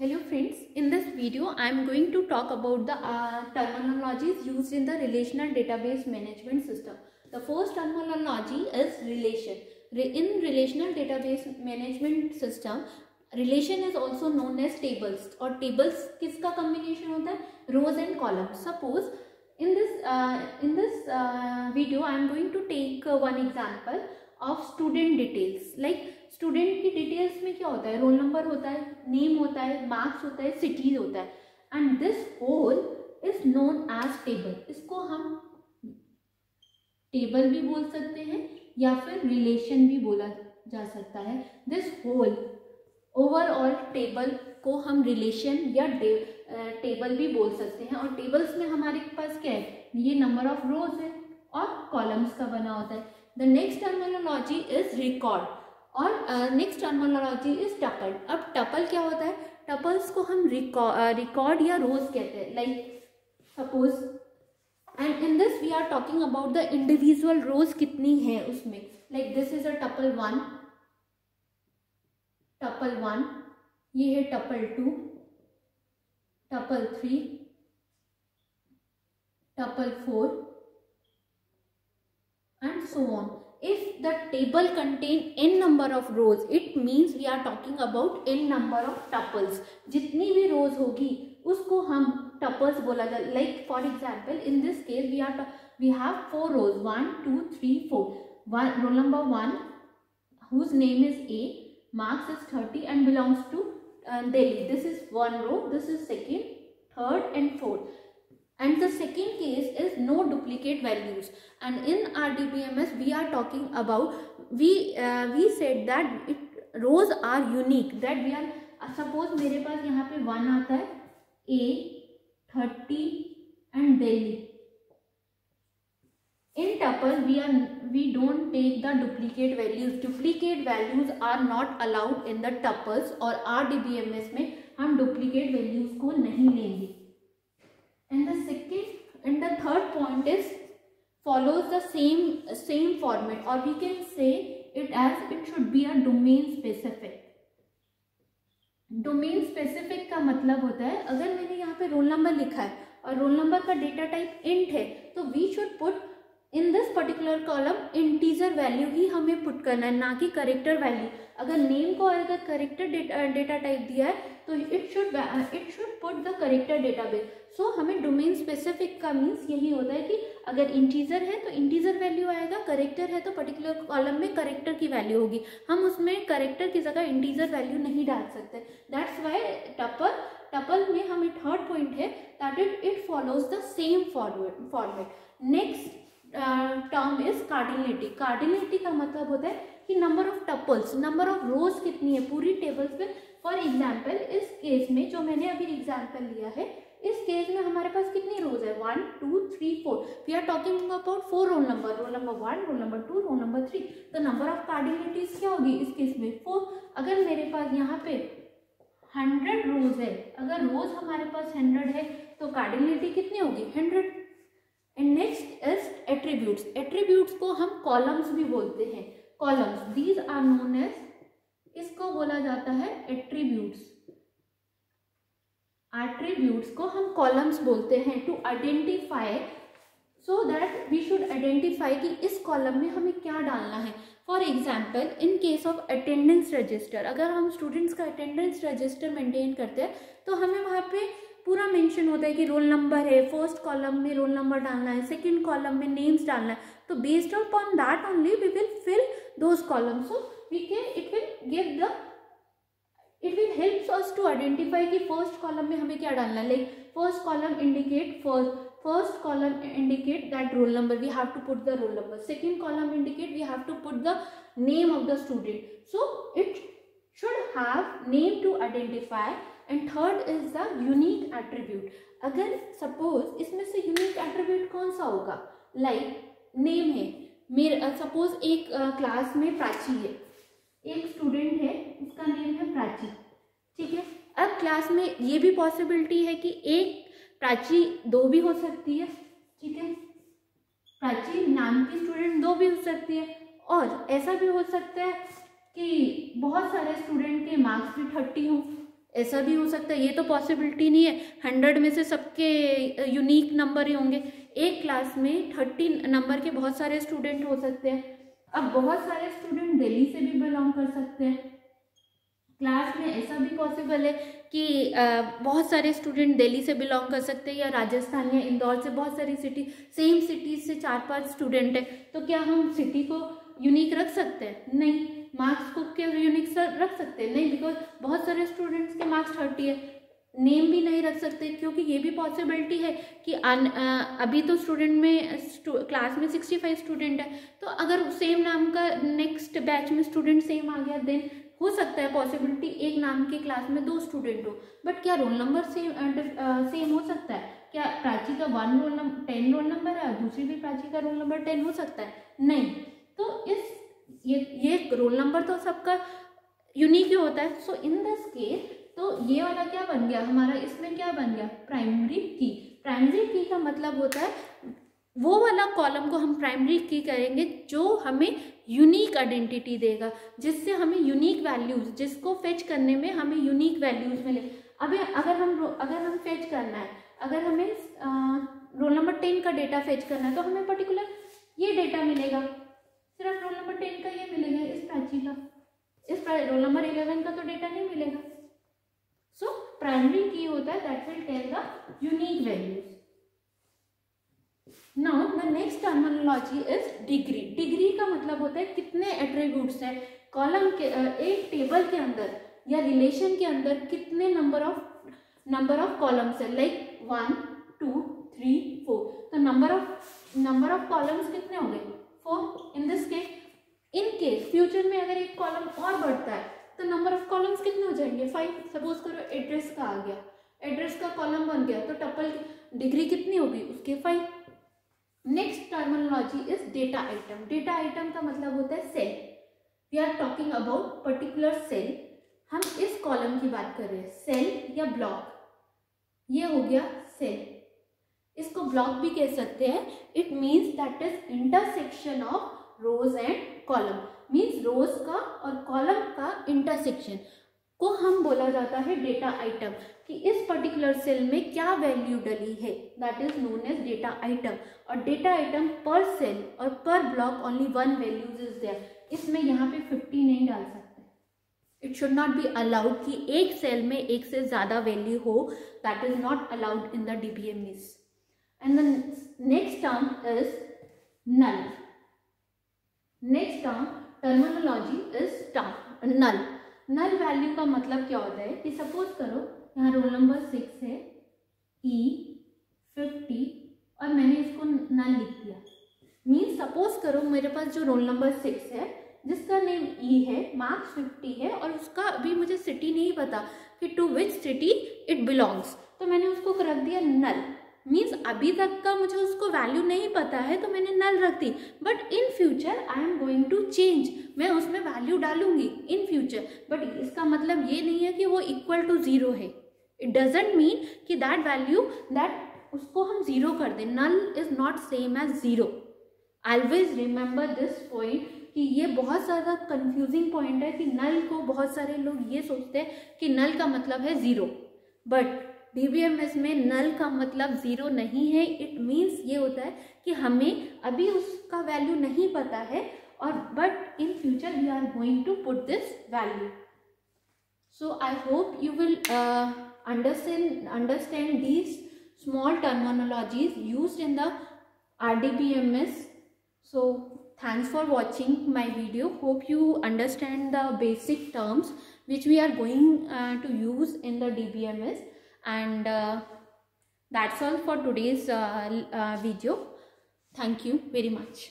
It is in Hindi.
Hello friends, in this video I am going to talk about the terminologies used in the relational database management system. The first terminology is relation. In relational database management system, relation is also known as tables. और tables किसका combination होता है? Rows and columns. Suppose in this video I am going to take one example of student details. Like student की डिटेल्स में क्या होता है? रोल नंबर होता है, नेम होता है, मार्क्स होता है, सिटीज होता है, and this whole is known as table. इसको हम टेबल भी बोल सकते हैं या फिर रिलेशन भी बोला जा सकता है. दिस होल ओवरऑल टेबल को हम रिलेशन या टेबल भी बोल सकते हैं. और टेबल्स में हमारे पास क्या है? ये नंबर ऑफ रोज है और कॉलम्स का बना होता है. The next terminology is record और नेक्स्ट टर्मिनोलॉजी इज टपल. अब टपल क्या होता है? टपल्स को हम रिकॉर्ड या रोज कहते हैं. Like suppose and in this we are talking about the individual rows कितनी है उसमें. Like this is a tuple 1, ये है tuple 2, tuple 3, tuple 4 and so on. If the table contain n number of rows, it means we are talking about n number of tuples. जितनी भी rows होगी उसको हम tuples बोला जाए. Like for example, in this case we have 4 rows, 1, 2, 3, 4. Roll number 1, whose name is A, marks is 30 and belongs to Delhi. This is one row. This is second, third, and fourth. And the second case is no duplicate values. And in RDBMS we are talking about, we said that rows are unique. That we are, suppose मेरे पास यहाँ पे 1 आता है, A, 30 and Delhi. In tuple we don't take the duplicate values. Duplicate values are not allowed in the tuples. और RDBMS में हम duplicate values को नहीं लेंगे. And the third point is follows the same format, or we can say it as it should be a domain specific. Domain specific का मतलब होता है, अगर मैंने यहाँ पे रोल नंबर लिखा है और रोल नंबर का डेटा टाइप इंट है, तो we should put in this particular column integer value ही हमें पुट करना है, ना कि करेक्टर वैल्यू. अगर नेम को अगर करेक्टर डेटा टाइप दिया है तो it should put the character database. So हमें डोमेन स्पेसिफिक का मीन्स यही होता है कि अगर इंटीजर है तो इंटीजर वैल्यू आएगा, करेक्टर है तो पर्टिकुलर कॉलम में करेक्टर की वैल्यू होगी. हम उसमें करेक्टर की जगह इंटीजर वैल्यू नहीं डाल सकते. दैट्स वाई टपल में हमें थर्ड पॉइंट है that it follows the same format. Next term is cardinality. Cardinality का मतलब होता है कि number of tuples, number of रोज कितनी है पूरी टेबल्स में. फॉर एग्जाम्पल इस केस में जो मैंने अभी एग्जाम्पल लिया है, इस केस में हमारे पास कितनी रोज है? 1, 2, 3, 4. We are talking about 4 roll number 1, roll number 2, roll number 3. तो नंबर ऑफ कार्डिनलिटीज क्या होगी इस केस में? 4. अगर मेरे पास यहाँ पे 100 रोज है, अगर रोज हमारे पास 100 है तो कार्डिनलिटी कितनी होगी? 100. And next is attributes. Attributes को हम कॉलम्स भी बोलते हैं. Columns, these are known as, इसको बोला जाता है एट्रीब्यूट्स. एट्रीब्यूट्स को हम कॉलम्स बोलते हैं to identify, so that we should identify कि इस कॉलम में हमें क्या डालना है. For example in case of attendance register, अगर हम स्टूडेंट्स का अटेंडेंस रजिस्टर मेंटेन करते हैं तो हमें वहाँ पे पूरा मेंशन होता है कि रोल नंबर है, फर्स्ट कॉलम में रोल नंबर डालना है, सेकंड कॉलम में नेम्स डालना है. तो based upon that only we will fill those columns. So it will helps us to identify कि फर्स्ट कॉलम में हमें क्या डालना है. Like first column indicate that roll number, we have to put the roll number. Second column indicate we have to put the name of the student. So it should have name to identify. And third is the unique attribute. अगर suppose इसमें से unique attribute कौन सा होगा? Like name है, मेरे सपोज एक क्लास में प्राची है, एक स्टूडेंट है, उसका नेम है प्राची. ठीक है. अब क्लास में ये भी पॉसिबिलिटी है कि एक प्राची 2 भी हो सकती है. ठीक है. प्राची नाम की स्टूडेंट 2 भी हो सकती है. और ऐसा भी हो सकता है कि बहुत सारे स्टूडेंट के मार्क्स भी 30 हों ऐसा भी हो सकता है, ये तो पॉसिबिलिटी नहीं है 100 में से सबके यूनिक नंबर ही होंगे। एक क्लास में 30 नंबर के बहुत सारे स्टूडेंट हो सकते हैं। अब बहुत सारे स्टूडेंट दिल्ली से भी बिलोंग कर सकते हैं क्लास में, ऐसा भी पॉसिबल है कि बहुत सारे स्टूडेंट दिल्ली से बिलोंग कर सकते हैं, या राजस्थान या इंदौर से, बहुत सारी सिटी, सेम सिटीज से 4-5 स्टूडेंट है, तो क्या हम सिटी को यूनिक रख सकते हैं? नहीं। मार्क्स को क्या यूनिक रख सकते हैं? नहीं, बिकॉज बहुत सारे स्टूडेंट्स के मार्क्स 30 है। नेम भी नहीं रख सकते, क्योंकि ये भी पॉसिबिलिटी है कि अभी तो स्टूडेंट में क्लास में 65 स्टूडेंट है, तो अगर सेम नाम का नेक्स्ट बैच में स्टूडेंट सेम आ गया, देन हो सकता है पॉसिबिलिटी एक नाम की क्लास में 2 स्टूडेंट हो। बट क्या रोल नंबर सेम हो सकता है? क्या प्राची का 10 रोल नंबर है, दूसरी भी प्राची का रोल नंबर 10 हो सकता है? नहीं। तो ये रोल नंबर तो सबका यूनिक ही होता है। सो इन दिस केस, तो ये वाला क्या बन गया हमारा, इसमें क्या बन गया? प्राइमरी की। प्राइमरी की का मतलब होता है वो वाला कॉलम को हम प्राइमरी की करेंगे जो हमें यूनिक आइडेंटिटी देगा, जिससे हमें यूनिक वैल्यूज, जिसको फेच करने में हमें यूनिक वैल्यूज मिले। अब अगर हम फेच करना है, अगर हमें रोल नंबर 10 का डेटा फेच करना है, तो हमें पर्टिकुलर ये डेटा मिलेगा, सिर्फ रोल नंबर 10 का ये मिलेगा, इस प्राची का। इस रोल नंबर 11 का तो डेटा नहीं मिलेगा। सो प्राइमरी की होता है that will tell the unique values. Now the next terminology is degree. Degree का मतलब होता है कितने एट्रीब्यूट्स हैं कॉलम के, एक टेबल के अंदर या रिलेशन के अंदर कितने नंबर ऑफ कॉलम्स है, लाइक 1 2 3 4। तो नंबर ऑफ कॉलम्स कितने हो गए? 4 in this case. In case future में अगर एक कॉलम और बढ़ता है तो नंबर ऑफ कॉलम्स कितने हो जाएंगे? 5। सपोज करो एड्रेस का आ गया, एड्रेस का कॉलम बन गया, तो टपल डिग्री कितनी होगी उसके? 5। Next terminology is data item. Data item का मतलब होता है cell. We are talking about particular cell. हम इस कॉलम की बात कर रहे हैं, सेल या ब्लॉक। ये हो गया सेल, इसको ब्लॉक भी कह सकते हैं। It means that is intersection of rows and column. Means rows का और कॉलम का इंटरसेक्शन को हम बोला जाता है डेटा आइटम, कि इस पर्टिकुलर सेल में क्या वैल्यू डली है, that is known as data item. और डेटा आइटम पर सेल और पर block only 1 values is there. इसमें यहाँ पे 50 नहीं डाल सकते। It should not be allowed कि एक सेल में एक से ज्यादा वैल्यू हो, that is not allowed in the DBMS। And the next term is null. Next term terminology is null. Null value का मतलब क्या होता है कि सपोज करो यहाँ रोल नंबर 6 है, E50, और मैंने इसको नल लिख दिया। मीन्स सपोज करो मेरे पास जो रोल नंबर 6 है, जिसका नेम E है, मार्क्स 50 है, और उसका अभी मुझे सिटी नहीं पता कि to which city it belongs, तो मैंने उसको रख दिया नल। मीन्स अभी तक का मुझे उसको वैल्यू नहीं पता है, तो मैंने नल रख दी। But in future I am going to change, मैं उसमें वैल्यू डालूंगी इन फ्यूचर। बट इसका मतलब ये नहीं है कि वो इक्वल टू 0 है। इट डजेंट मीन कि दैट वैल्यू उसको हम 0 कर दें। Null is not same as 0। Always remember this point कि ये बहुत ज़्यादा कंफ्यूजिंग पॉइंट है कि नल को बहुत सारे लोग ये सोचते हैं कि नल का मतलब है 0, बट DBMS में नल का मतलब 0 नहीं है। इट मीन्स ये होता है कि हमें अभी उसका वैल्यू नहीं पता है, और but in future we are going to put this value. So I hope you will understand these small terminologies used in the RDBMS. So thanks for watching my video. Hope you understand the basic terms which we are going to use in the DBMS. And that's all for today's video. Thank you very much.